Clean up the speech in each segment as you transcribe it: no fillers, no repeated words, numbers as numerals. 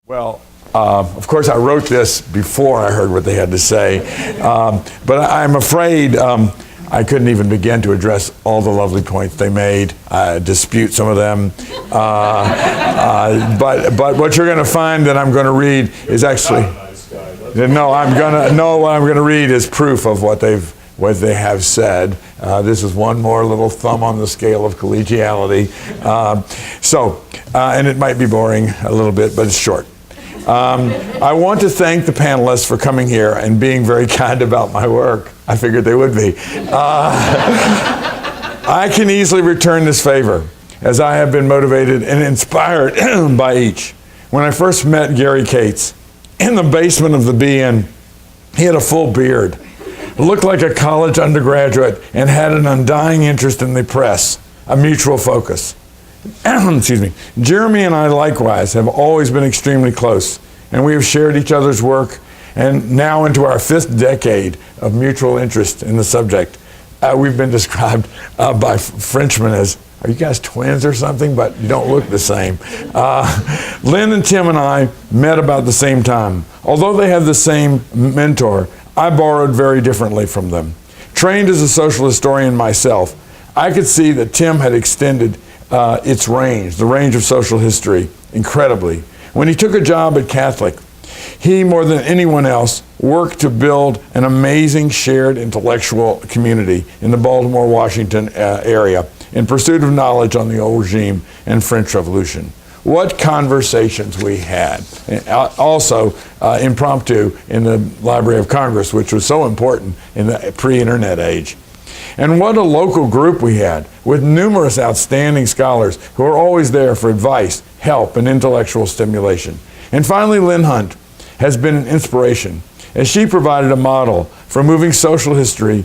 Well, of course, I wrote this before I heard what they had to say, but I'm afraid I couldn't even begin to address all the lovely points they made. I dispute some of them, but what you're going to find that I'm going to read is actually what I'm going to read is proof of what they have said. This is one more little thumb on the scale of collegiality. And it might be boring a little bit, but it's short. I want to thank the panelists for coming here and being very kind about my work. I figured they would be. I can easily return this favor, as I have been motivated and inspired by each. When I first met Gary Cates in the basement of the BN, he had a full beard, looked like a college undergraduate, and had an undying interest in the press, a mutual focus. Excuse me. Jeremy and I likewise have always been extremely close, and we have shared each other's work, and now into our 5th decade of mutual interest in the subject. We've been described by Frenchmen as, are you guys twins or something? But you don't look the same. Lynn and Tim and I met about the same time. Although they have the same mentor, I borrowed very differently from them. Trained as a social historian myself, I could see that Tim had extended its range, the range of social history, incredibly. When he took a job at Catholic, he, more than anyone else, worked to build an amazing shared intellectual community in the Baltimore, Washington area in pursuit of knowledge on the old regime and French Revolution. What conversations we had. Also, impromptu in the Library of Congress, which was so important in the pre-internet age. And what a local group we had, with numerous outstanding scholars who are always there for advice, help, and intellectual stimulation. And finally, Lynn Hunt has been an inspiration, as she provided a model for moving social history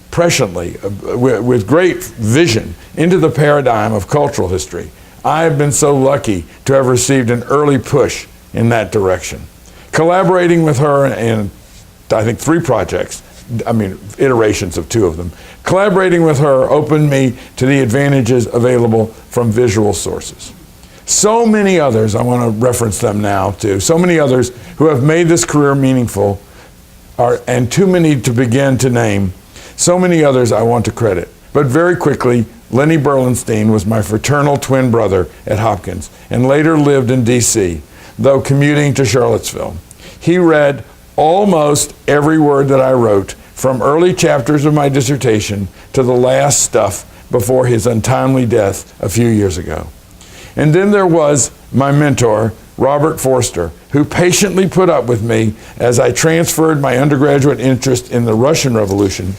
presciently, with great vision, into the paradigm of cultural history. I have been so lucky to have received an early push in that direction. Collaborating with her in, I think, 3 projects, iterations of 2 of them. Collaborating with her opened me to the advantages available from visual sources. So many others, I want to reference them now too, so many others who have made this career meaningful, and too many to begin to name, so many others I want to credit. But very quickly, Lenny Berlinstein was my fraternal twin brother at Hopkins, and later lived in DC, though commuting to Charlottesville. He read almost every word that I wrote, from early chapters of my dissertation to the last stuff before his untimely death a few years ago. And then there was my mentor, Robert Forster, who patiently put up with me as I transferred my undergraduate interest in the Russian Revolution,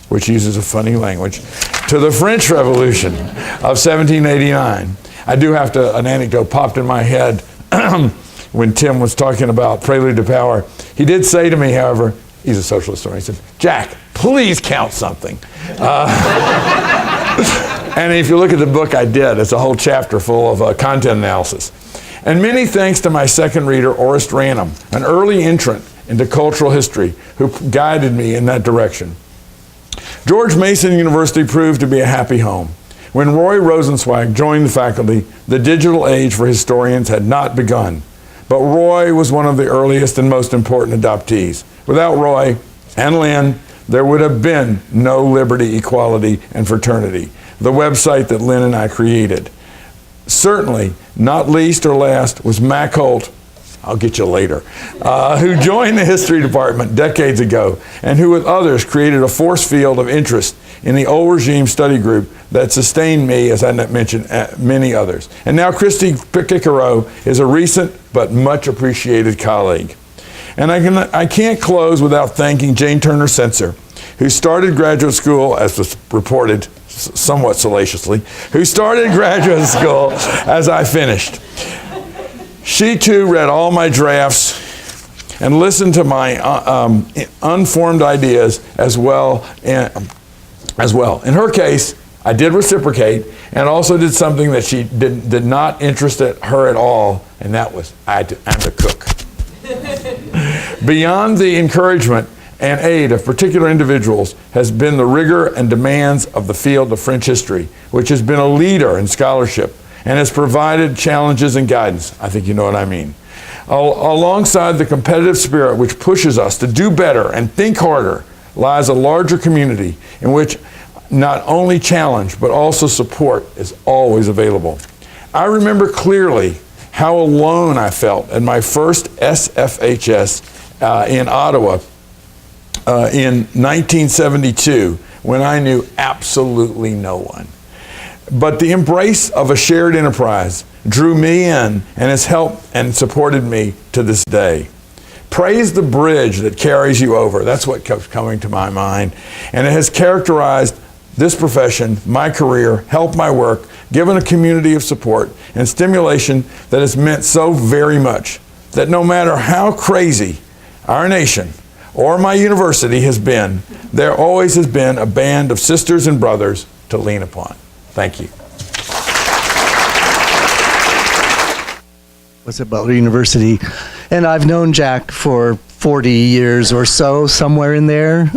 which uses a funny language, to the French Revolution of 1789. I do have to, an anecdote popped in my head when Tim was talking about Prelude to Power. He did say to me, however, he's a social historian, he said, "Jack, please count something." And if you look at the book I did, it's a whole chapter full of content analysis. And many thanks to my second reader, Orest Ranum, an early entrant into cultural history, who guided me in that direction. George Mason University proved to be a happy home. When Roy Rosenzweig joined the faculty, the digital age for historians had not begun. But Roy was one of the earliest and most important adoptees. Without Roy and Lynn, there would have been no Liberty, Equality, and Fraternity, the website that Lynn and I created. Certainly, not least or last, was Mac Holt, I'll get you later, who joined the history department decades ago, and who with others created a force field of interest in the old regime study group that sustained me, as I mentioned, many others. And now Christy Picaro is a recent but much appreciated colleague. And I can't close without thanking Jane Turner Censer, who started graduate school, as was reported somewhat salaciously, who started graduate school as I finished. She too read all my drafts and listened to my unformed ideas as well. In her case, I did reciprocate, and also did something that she did not interest her at all, and that was I'm the cook. Beyond the encouragement and aid of particular individuals has been the rigor and demands of the field of French history, which has been a leader in scholarship and has provided challenges and guidance. I think you know what I mean. Alongside the competitive spirit which pushes us to do better and think harder lies a larger community in which not only challenge but also support is always available. I remember clearly how alone I felt at my first SFHS in Ottawa in 1972 when I knew absolutely no one. But the embrace of a shared enterprise drew me in and has helped and supported me to this day. Praise the bridge that carries you over. That's what kept coming to my mind. And it has characterized this profession, my career, helped my work, given a community of support and stimulation that has meant so very much that no matter how crazy our nation or my university has been, there always has been a band of sisters and brothers to lean upon. Thank you. Was about university, and I've known Jack for 40 years or so, somewhere in there.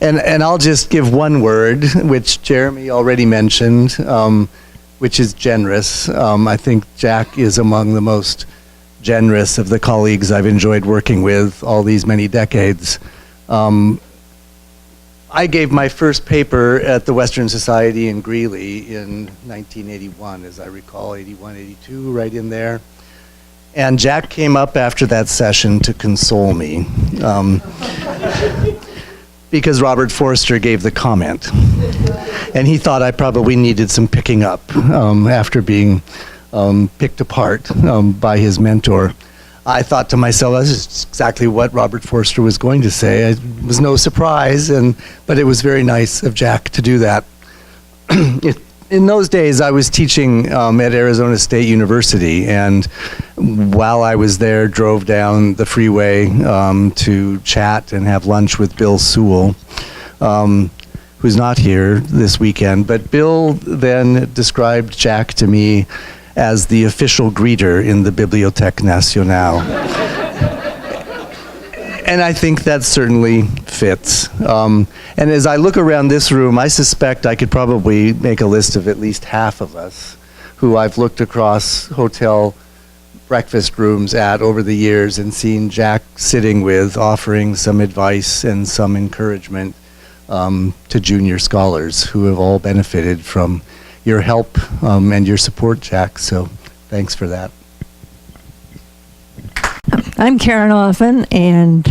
And I'll just give one word, which Jeremy already mentioned, which is generous. I think Jack is among the most generous of the colleagues I've enjoyed working with all these many decades. I gave my first paper at the Western Society in Greeley in 1981, as I recall, 81, 82, right in there. And Jack came up after that session to console me. Because Robert Forster gave the comment. And he thought I probably needed some picking up after being picked apart by his mentor. I thought to myself, this is exactly what Robert Forster was going to say. It was no surprise, but it was very nice of Jack to do that. In those days, I was teaching at Arizona State University, and while I was there, drove down the freeway to chat and have lunch with Bill Sewell, who's not here this weekend. But Bill then described Jack to me as the official greeter in the Bibliothèque Nationale. And I think that certainly fits. And as I look around this room, I suspect I could probably make a list of at least half of us who I've looked across hotel breakfast rooms at over the years and seen Jack sitting with, offering some advice and some encouragement to junior scholars who have all benefited from your help and your support, Jack. So thanks for that. I'm Karen Offen, and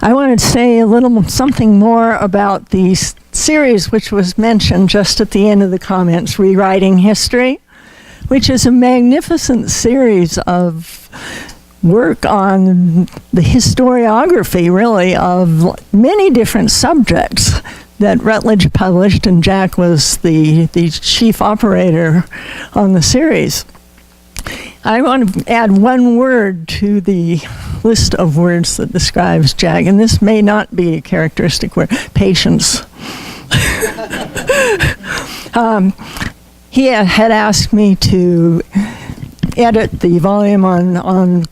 I wanted to say a little something more about the series which was mentioned just at the end of the comments, Rewriting History, which is a magnificent series of work on the historiography, really, of many different subjects that Rutledge published, and Jack was the chief operator on the series. I want to add one word to the list of words that describes Jack, and this may not be a characteristic word: patience. He had asked me to edit the volume on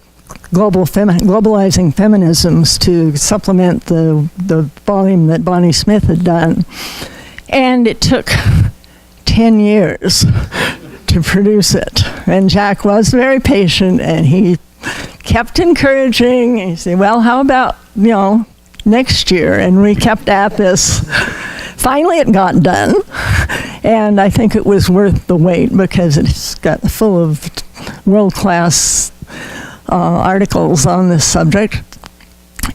globalizing feminisms to supplement the volume that Bonnie Smith had done, and it took 10 years to produce it. And Jack was very patient, and he kept encouraging, and he said, well, how about, next year? And we kept at this. Finally, it got done, and I think it was worth the wait because it's got full of world-class articles on this subject.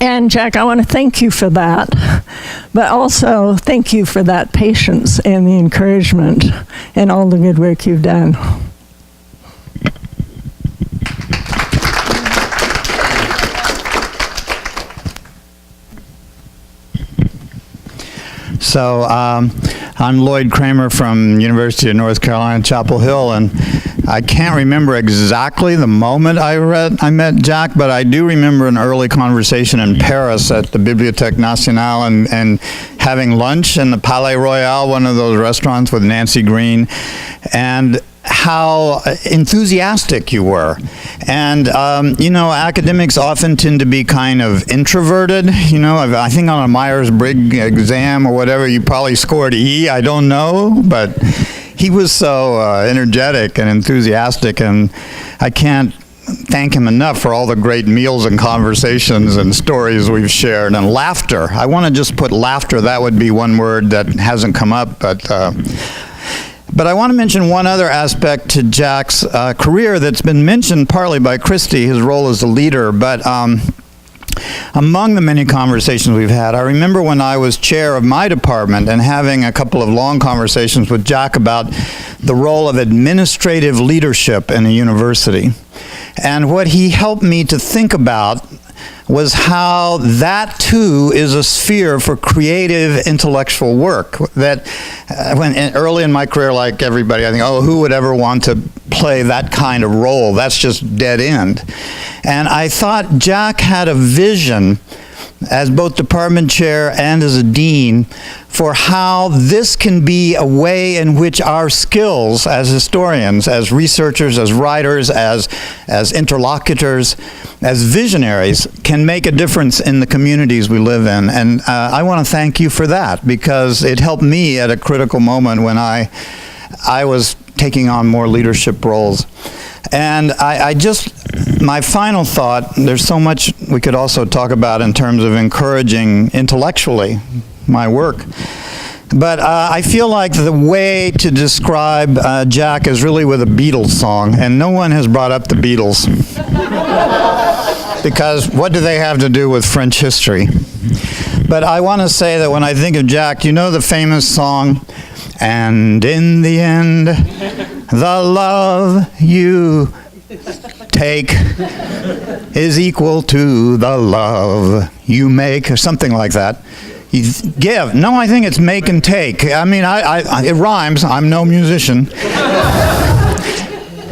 And Jack, I want to thank you for that, but also thank you for that patience and the encouragement and all the good work you've done. So I'm Lloyd Kramer from University of North Carolina, Chapel Hill, and I can't remember exactly the moment I met Jack, but I do remember an early conversation in Paris at the Bibliothèque Nationale and having lunch in the Palais Royal, one of those restaurants with Nancy Green, and how enthusiastic you were. And, academics often tend to be kind of introverted. I think on a Myers-Briggs exam or whatever, you probably scored E, I don't know, but he was so energetic and enthusiastic, and I can't thank him enough for all the great meals and conversations and stories we've shared, and laughter. I want to just put laughter. That would be one word that hasn't come up, but I want to mention one other aspect to Jack's career that's been mentioned partly by Christy, his role as a leader, but among the many conversations we've had, I remember when I was chair of my department and having a couple of long conversations with Jack about the role of administrative leadership in a university. And what he helped me to think about was how that too is a sphere for creative intellectual work. That early in my career, like everybody, I think, oh, who would ever want to play that kind of role? That's just dead end. And I thought Jack had a vision as both department chair and as a dean for how this can be a way in which our skills as historians, as researchers, as writers, as interlocutors, as visionaries can make a difference in the communities we live in. And I want to thank you for that, because it helped me at a critical moment when I was taking on more leadership roles. And my final thought, there's so much we could also talk about in terms of encouraging intellectually my work. But I feel like the way to describe Jack is really with a Beatles song, and no one has brought up the Beatles. Because what do they have to do with French history? But I want to say that when I think of Jack, you know the famous song, and in the end, the love you take is equal to the love you make, or something like that. You give. No, I think it's make and take. I mean, it rhymes. I'm no musician.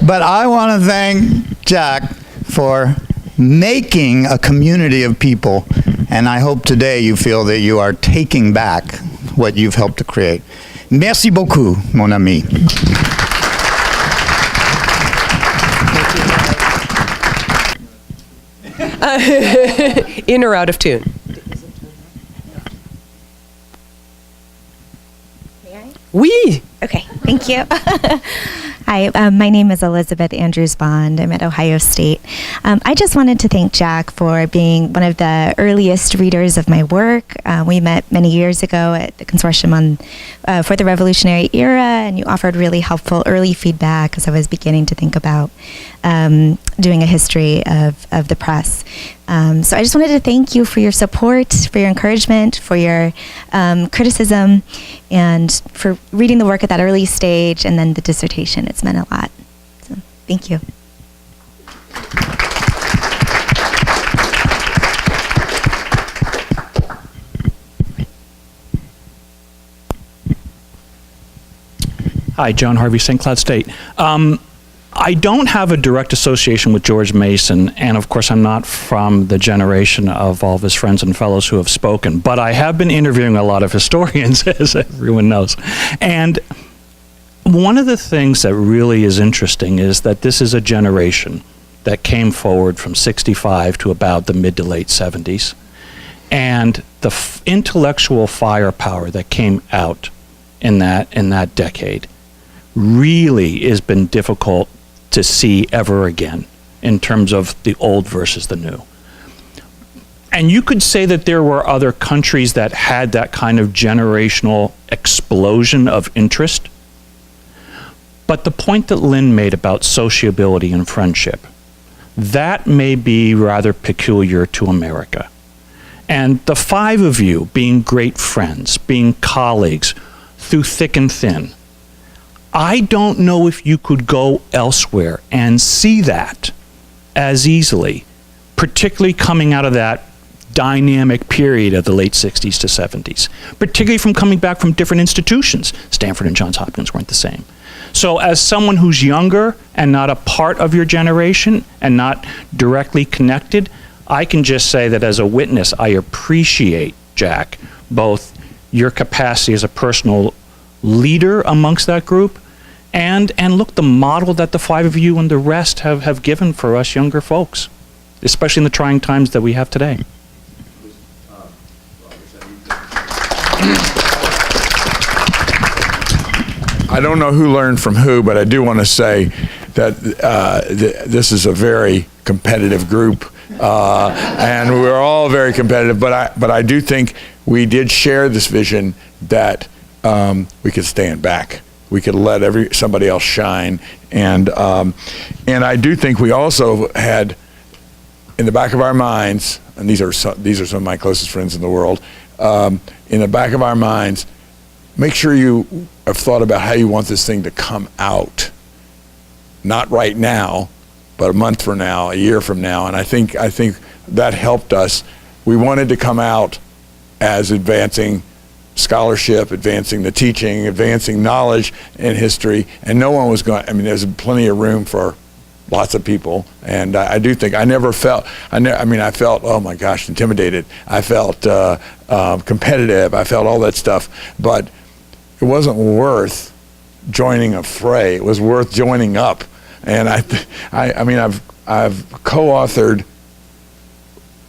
But I want to thank Jack for making a community of people, and I hope today you feel that you are taking back what you've helped to create. Merci beaucoup, mon ami. In or out of tune? May I? Oui. Okay, thank you. Hi, my name is Elizabeth Andrews Bond. I'm at Ohio State. I just wanted to thank Jack for being one of the earliest readers of my work. We met many years ago at the Consortium for the Revolutionary Era, and you offered really helpful early feedback as I was beginning to think about doing a history of the press. So I just wanted to thank you for your support, for your encouragement, for your criticism, and for reading the work at that early stage and then the dissertation. It's meant a lot. So thank you. Hi, John Harvey, St. Cloud State. I don't have a direct association with George Mason, and of course I'm not from the generation of all of his friends and fellows who have spoken, but I have been interviewing a lot of historians, as everyone knows. And one of the things that really is interesting is that this is a generation that came forward from 65 to about the mid to late 70s. And the intellectual firepower that came out in that decade really has been difficult to see ever again in terms of the old versus the new. And you could say that there were other countries that had that kind of generational explosion of interest. But the point that Lynn made about sociability and friendship, that may be rather peculiar to America. And the five of you being great friends, being colleagues through thick and thin, I don't know if you could go elsewhere and see that as easily, particularly coming out of that dynamic period of the late 60s to 70s, particularly from coming back from different institutions. Stanford and Johns Hopkins weren't the same. So as someone who's younger and not a part of your generation and not directly connected, I can just say that as a witness, I appreciate, Jack, both your capacity as a personal leader amongst that group, and look, the model that the five of you and the rest have given for us younger folks, especially in the trying times that we have today. I don't know who learned from who, but I do want to say that this is a very competitive group, and we're all very competitive. But I do think we did share this vision that we could stand back. We could let somebody else shine, and I do think we also had in the back of our minds, and these are some of my closest friends in the world. In the back of our minds, make sure you have thought about how you want this thing to come out. Not right now, but a month from now, a year from now, and I think that helped us. We wanted to come out as advancing scholarship, advancing the teaching, advancing knowledge in history, and no one was going. I mean, there's plenty of room for lots of people, and I do think I felt, oh my gosh, intimidated. I felt competitive. I felt all that stuff, but it wasn't worth joining a fray. It was worth joining up. And I've co-authored.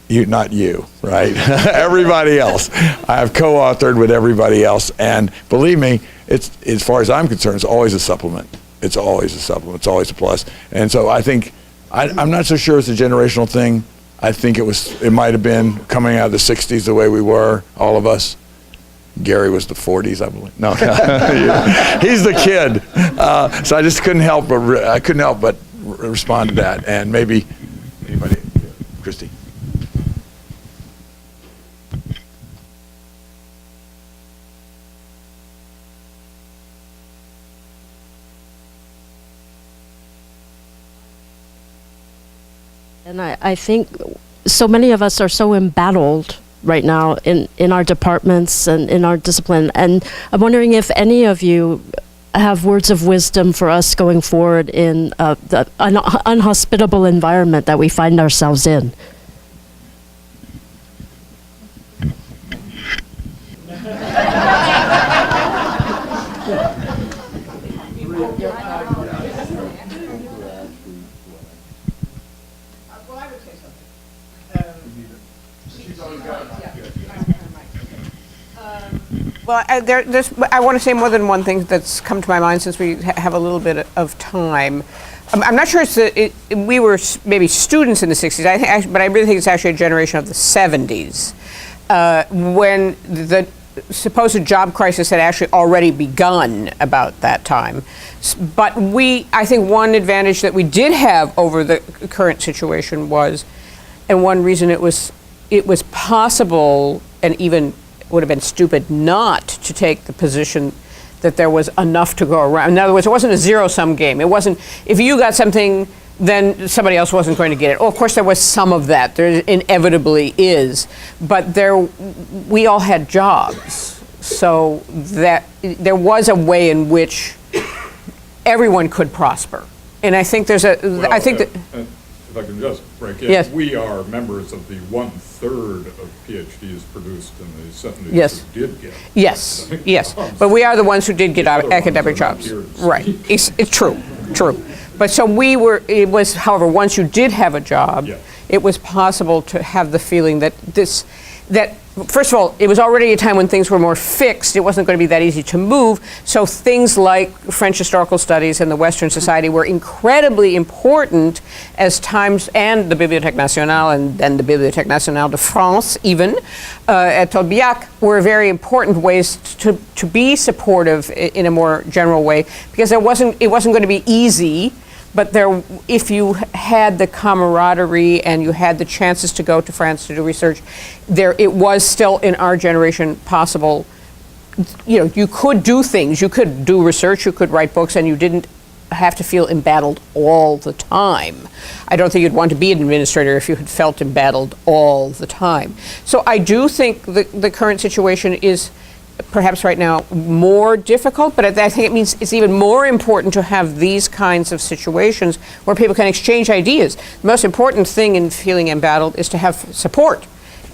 Not you, right? Everybody else. I have co-authored with everybody else, and believe me, it's, as far as I'm concerned, it's always a supplement. It's always a supplement. It's always a plus. And so I think, I'm not so sure it's a generational thing. I think it might have been coming out of the 60s the way we were, all of us. Gary was the 40s, I believe. No, he's the kid. So I just couldn't help but respond to that. And maybe anybody, Christy. And I think so many of us are so embattled right now in our departments and in our discipline. And I'm wondering if any of you have words of wisdom for us going forward in the unhospitable environment that we find ourselves in. Well, I want to say more than one thing that's come to my mind since we have a little bit of time. I'm not sure we were maybe students in the 60s, but I really think it's actually a generation of the 70s when the supposed job crisis had actually already begun about that time. But I think one advantage that we did have over the current situation was, and one reason it was possible and even would have been stupid not to take the position that there was enough to go around. In other words, it wasn't a zero-sum game. It wasn't, if you got something, then somebody else wasn't going to get it. Oh, of course, there was some of that. There inevitably is. But we all had jobs. So that there was a way in which everyone could prosper. And I think there's I think that... If I can just break in, yes. We are members of the 1/3 of PhDs produced in the 70s yes. who did get yes, yes. But we are the ones who did get our academic jobs. Right. It's true. But so it was, however, once you did have a job, yeah. It was possible to have the feeling that first of all, it was already a time when things were more fixed. It wasn't going to be that easy to move. So things like French historical studies and the Western society were incredibly important as times, and the Bibliothèque Nationale and then the Bibliothèque Nationale de France even, at Tolbiac, were very important ways to be supportive in a more general way, because it wasn't going to be easy. But if you had the camaraderie and you had the chances to go to France to do research, it was still in our generation possible. You know, you could do things, you could do research, you could write books, and you didn't have to feel embattled all the time. I don't think you'd want to be an administrator if you had felt embattled all the time. So I do think the current situation is perhaps right now more difficult, but I think it means it's even more important to have these kinds of situations where people can exchange ideas. The most important thing in feeling embattled is to have support,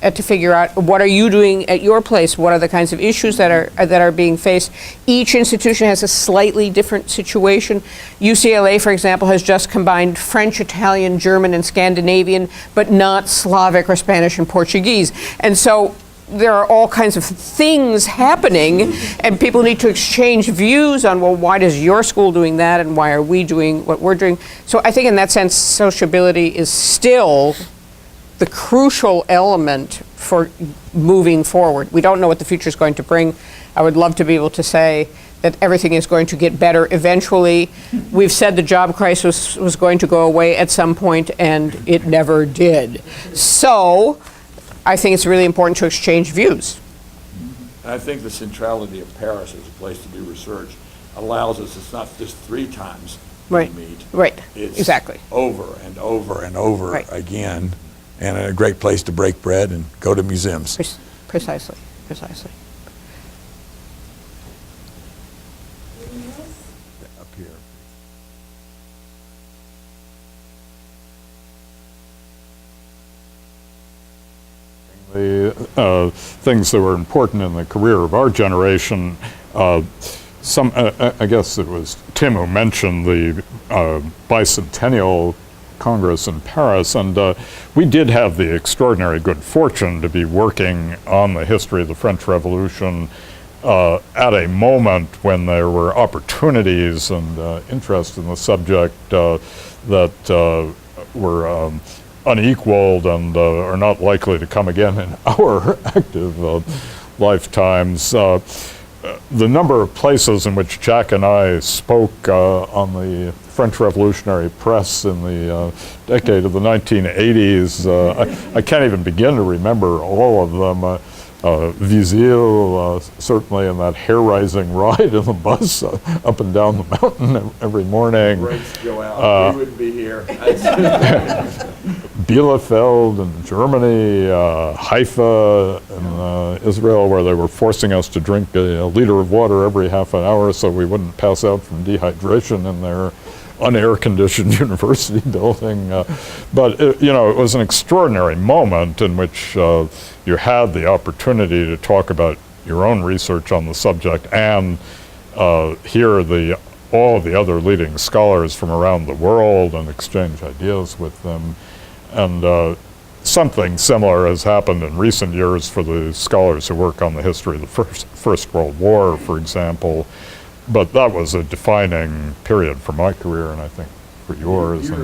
to figure out what are you doing at your place, what are the kinds of issues that are being faced. Each institution has a slightly different situation. UCLA, for example, has just combined French, Italian, German, and Scandinavian, but not Slavic or Spanish and Portuguese. And so there are all kinds of things happening, and people need to exchange views on, well, why is your school doing that, and why are we doing what we're doing? So I think in that sense, sociability is still the crucial element for moving forward. We don't know what the future is going to bring. I would love to be able to say that everything is going to get better eventually. We've said the job crisis was going to go away at some point, and it never did. So I think it's really important to exchange views. And I think the centrality of Paris as a place to do research allows us, it's not just 3 times Right. we meet. Right, It's exactly. over and over and over Right. again, and a great place to break bread and go to museums. Precisely. Up here. The things that were important in the career of our generation, I guess it was Tim who mentioned the bicentennial Congress in Paris, and we did have the extraordinary good fortune to be working on the history of the French Revolution at a moment when there were opportunities and interest in the subject that were unequaled and are not likely to come again in our active lifetimes. The number of places in which Jack and I spoke on the French Revolutionary Press in the decade of the 1980s, I can't even begin to remember all of them. Vizille, certainly in that hair-raising ride in the bus up and down the mountain every morning. Rates go out. We wouldn't be here. Bielefeld in Germany, Haifa in Israel, where they were forcing us to drink a liter of water every half an hour so we wouldn't pass out from dehydration in their unair-conditioned university building. But it was an extraordinary moment in which you had the opportunity to talk about your own research on the subject and hear all of the other leading scholars from around the world and exchange ideas with them. And something similar has happened in recent years for the scholars who work on the history of the First World War, for example. But that was a defining period for my career, and I think for yours. Do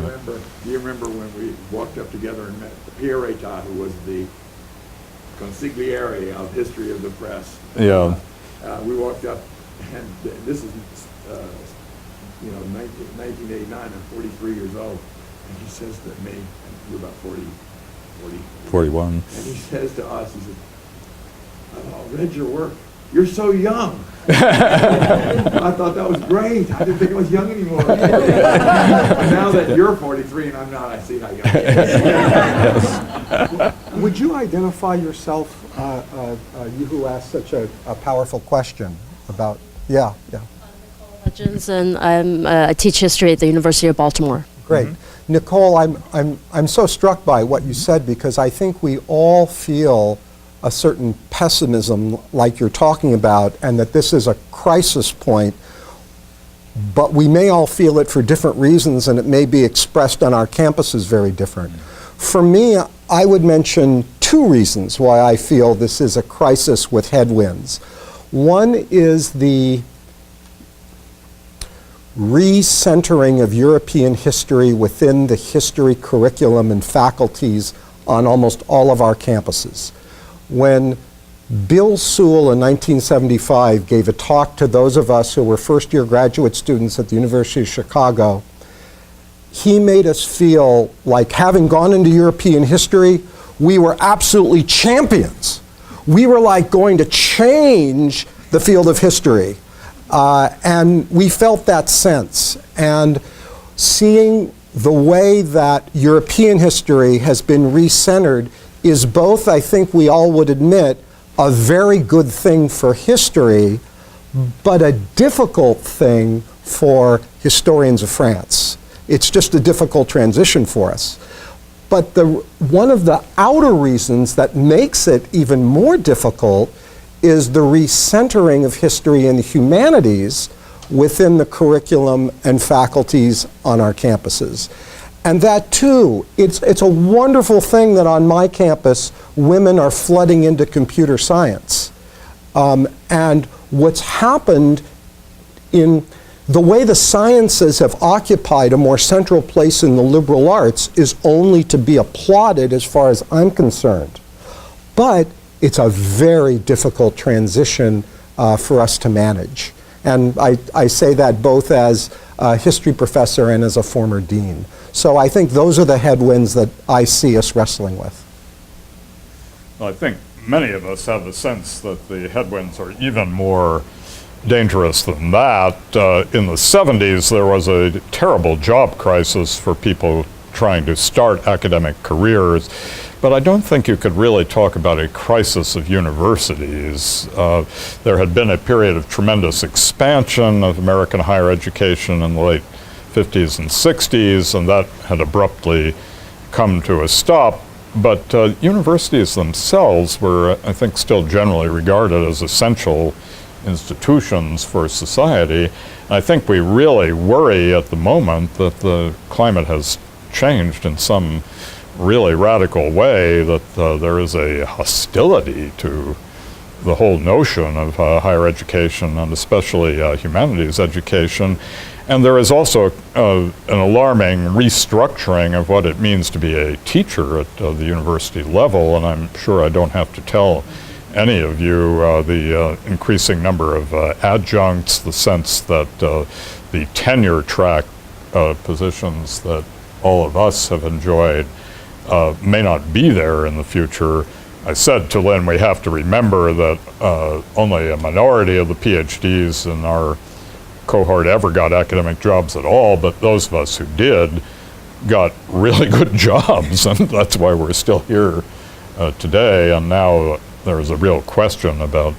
you remember when we walked up together and met Pierre Reta, who was the consigliere of history of the press? Yeah. We walked up, and this is 1989. I'm 43 years old, and he says to me, and we're about 41. And he says to us, he says, "I've read your work. You're so young." I thought that was great. I didn't think I was young anymore. But now that you're 43 and I'm not, I see how young I am. Would you identify yourself, you who asked such a powerful question about, yeah. Legends, and I teach history at the University of Baltimore. Great. Mm-hmm. Nicole, I'm so struck by what you said, because I think we all feel a certain pessimism like you're talking about, and that this is a crisis point, but we may all feel it for different reasons, and it may be expressed on our campuses very different. For me, I would mention 2 reasons why I feel this is a crisis with headwinds. One is the recentering of European history within the history curriculum and faculties on almost all of our campuses. When Bill Sewell in 1975 gave a talk to those of us who were first-year graduate students at the University of Chicago, he made us feel like, having gone into European history, we were absolutely champions. We were like going to change the field of history. And we felt that sense. And seeing the way that European history has been recentered is both, I think we all would admit, a very good thing for history, but a difficult thing for historians of France. It's just a difficult transition for us. But one of the outer reasons that makes it even more difficult is the recentering of history and the humanities within the curriculum and faculties on our campuses. And that too, it's a wonderful thing that on my campus, women are flooding into computer science. And what's happened in the way the sciences have occupied a more central place in the liberal arts is only to be applauded as far as I'm concerned. But it's a very difficult transition for us to manage. And I say that both as a history professor and as a former dean. So I think those are the headwinds that I see us wrestling with. I think many of us have the sense that the headwinds are even more dangerous than that. In the 70s, there was a terrible job crisis for people trying to start academic careers, but I don't think you could really talk about a crisis of universities. There had been a period of tremendous expansion of American higher education in the late 50s and 60s, and that had abruptly come to a stop. But universities themselves were, I think, still generally regarded as essential institutions for society. And I think we really worry at the moment that the climate has changed in some really radical way, that there is a hostility to the whole notion of higher education, and especially humanities education. And there is also an alarming restructuring of what it means to be a teacher at the university level, and I'm sure I don't have to tell any of you the increasing number of adjuncts, the sense that the tenure track positions that all of us have enjoyed may not be there in the future. I said to Lynn, we have to remember that only a minority of the PhDs in our cohort ever got academic jobs at all, but those of us who did got really good jobs, and that's why we're still here today. And now there is a real question about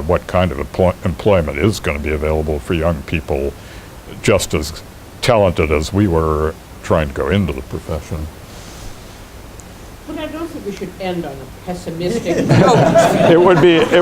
what kind of employment is going to be available for young people just as talented as we were trying to go into the profession. But I don't think we should end on a pessimistic note. It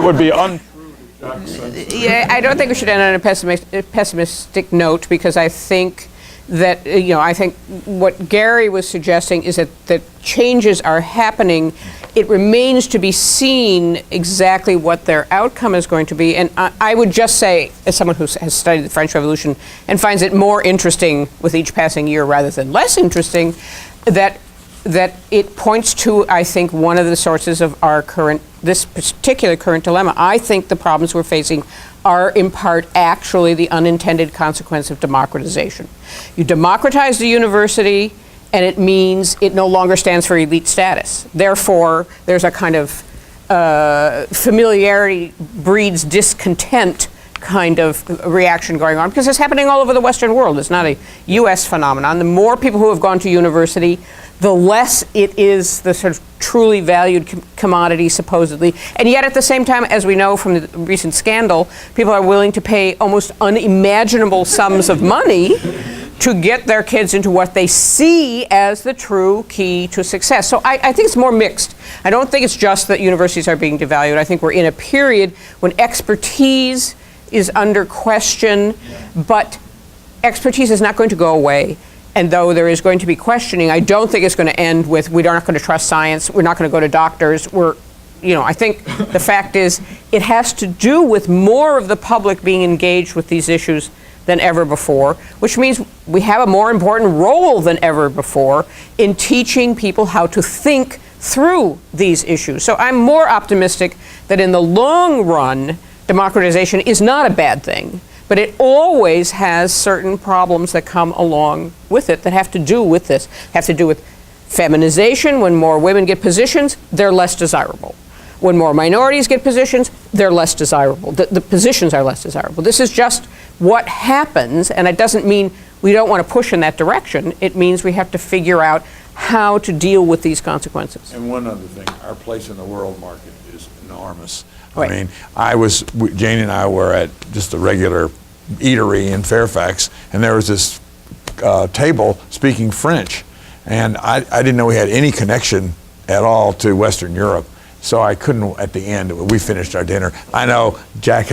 would be untrue to Jack's sense. Yeah, I don't think we should end on a pessimistic note, because I think that, I think what Gary was suggesting is that changes are happening. It remains to be seen exactly what their outcome is going to be. And I would just say, as someone who has studied the French Revolution and finds it more interesting with each passing year rather than less interesting, that it points to, I think, one of the sources of this particular current dilemma. I think the problems we're facing are in part actually the unintended consequence of democratization. You democratize the university, and it means it no longer stands for elite status. Therefore, there's a kind of familiarity breeds discontent kind of reaction going on, because it's happening all over the Western world. It's not a U.S. phenomenon. The more people who have gone to university, the less it is the sort of truly valued commodity, supposedly. And yet at the same time, as we know from the recent scandal, people are willing to pay almost unimaginable sums of money to get their kids into what they see as the true key to success. So I think it's more mixed. I don't think it's just that universities are being devalued. I think we're in a period when expertise is under question, but expertise is not going to go away. And though there is going to be questioning, I don't think it's going to end with we're not going to trust science, we're not going to go to doctors. I think the fact is it has to do with more of the public being engaged with these issues than ever before, which means we have a more important role than ever before in teaching people how to think through these issues. So I'm more optimistic that in the long run, democratization is not a bad thing, but it always has certain problems that come along with it that have to do with this, have to do with feminization. When more women get positions, they're less desirable. When more minorities get positions, they're less desirable. The positions are less desirable. This is just what happens, and it doesn't mean we don't want to push in that direction. It means we have to figure out how to deal with these consequences. And one other thing, our place in the world market is enormous. Right. I mean, Jane and I were at just a regular eatery in Fairfax, and there was this table speaking French, and I didn't know we had any connection at all to Western Europe. So I couldn't, at the end, we finished our dinner. I know Jack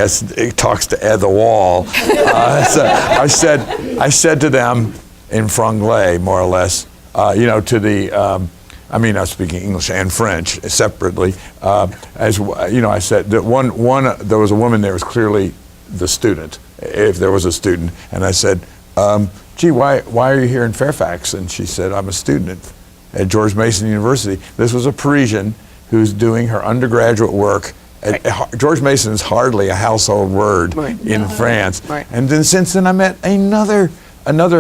talks to Ed the Wall. So I said to them, in franglais, more or less, to the, I mean, I was speaking English and French separately. As I said, that there was a woman there was clearly the student, if there was a student, and I said, gee, why are you here in Fairfax? And she said, I'm a student at George Mason University. This was a Parisian who's doing her undergraduate work. George Mason is hardly a household word in France. Right. And then since then I met another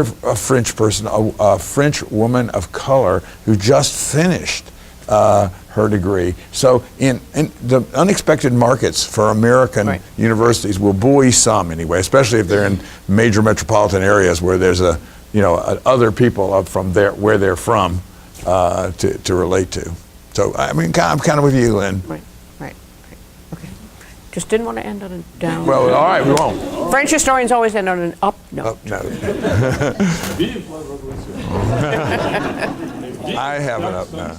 French person, a French woman of color who just finished her degree. So in the unexpected markets for American universities will buoy some anyway, especially if they're in major metropolitan areas where there's other people from there where they're from to relate to. So I mean, I'm kind of with you, Lynn. Right. Okay. Just didn't want to end on a down. Well, all right, we won't. French historians always end on an up note. No. I have an up now.